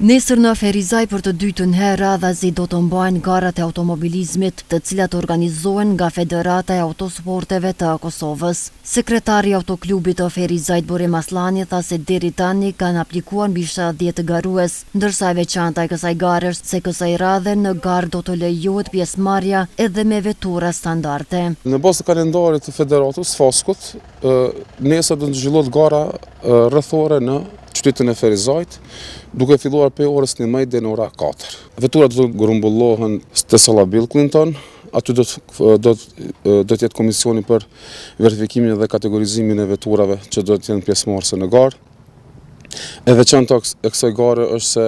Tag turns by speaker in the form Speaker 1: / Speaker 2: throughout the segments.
Speaker 1: Nesër në Ferizaj për të dytën herë radhazi do të mbajnë garat e automobilizmit, të cilat organizohen nga Federata e Autosporteve të Kosovës. Sekretari i autoklubit të Ferizajt Burim Aslani tha se deri tani kanë aplikuar mbi 70 garues, ndërsa e veçanta e kësaj gare është se kësaj radhe në garë do të lejohet pjesëmarrja edhe me vetura standarde.
Speaker 2: Në bazë të kalendarit të Federatës Faskut, nesër do të zhvillohet gara rrethore në qytetin e Ferizajt, duke filluar prej orës 11 deri në ora 4. Veturat do të grumbullohen te Salla Bill Clinton, aty do të jetë komisioni për verifikimin dhe kategorizimin e veturave që do të jenë pjesëmarrëse në garë. E veçanta e kësaj gare është se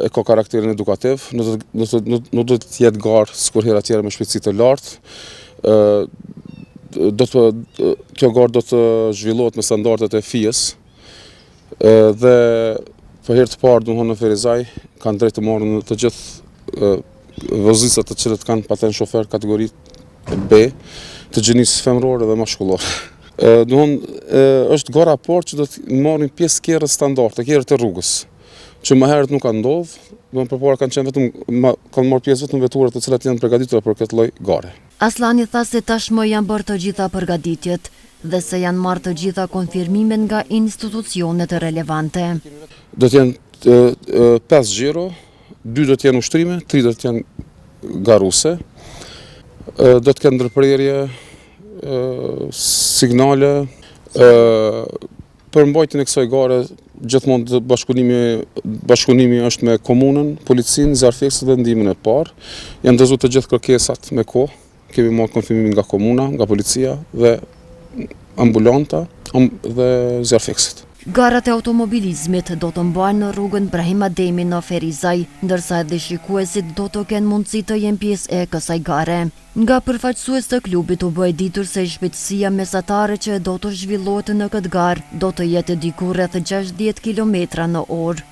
Speaker 2: e ka karakterin edukativ, nuk do të jetë garë sikur hera tjera me shpejtësi të lartë. Kjo garë do të zhvillohet me standardet e FIA-s. Dhe për herë të parë në Ferizaj kanë drejt të marrën të gjithë vozisat të cilët kanë patent shofer kategori B të gjinisë femërore dhe maskullore. Është gara parë që do të marrin pjesë kerrët standarde, kerrët e rrugës, që më herët nuk kanë ndodhur, përpara kanë marrë pjesë vetëm veturat të cilat janë përgatitura për këtë lloj gare.
Speaker 1: Aslani tha se tashmë janë bërë të gjitha përgatitjet dhe se janë marrë të gjitha konfirmimet nga institucionet relevante.
Speaker 2: Do të jenë 5 xhiro, 2 do të jenë ushtrime, 3 do të jenë garuse. Do të kenë ndërprerje, signale, për mbajtjen e kësaj gare gjithmonë bashkëpunimi është me komunën, policinë, Zarfeksin dhe ndihmën e parë. Janë ndërzuar të gjithë kërkesat me kohë. Kemi marrë konfirmimin nga komuna, nga policia dhe ambulanta dhe Zarfeksit.
Speaker 1: Garat e automobilizmit do të mbajnë në rrugën Brahim Ademi në Ferizaj, ndërsa edhe shikuesit do të kenë mundësi të jenë pjesë e kësaj gare. Nga përfaqësues të klubit u bë ditur se shpejtësia mesatare që do të zhvillohet në këtë garë do të jetë diku rreth 60 km/h.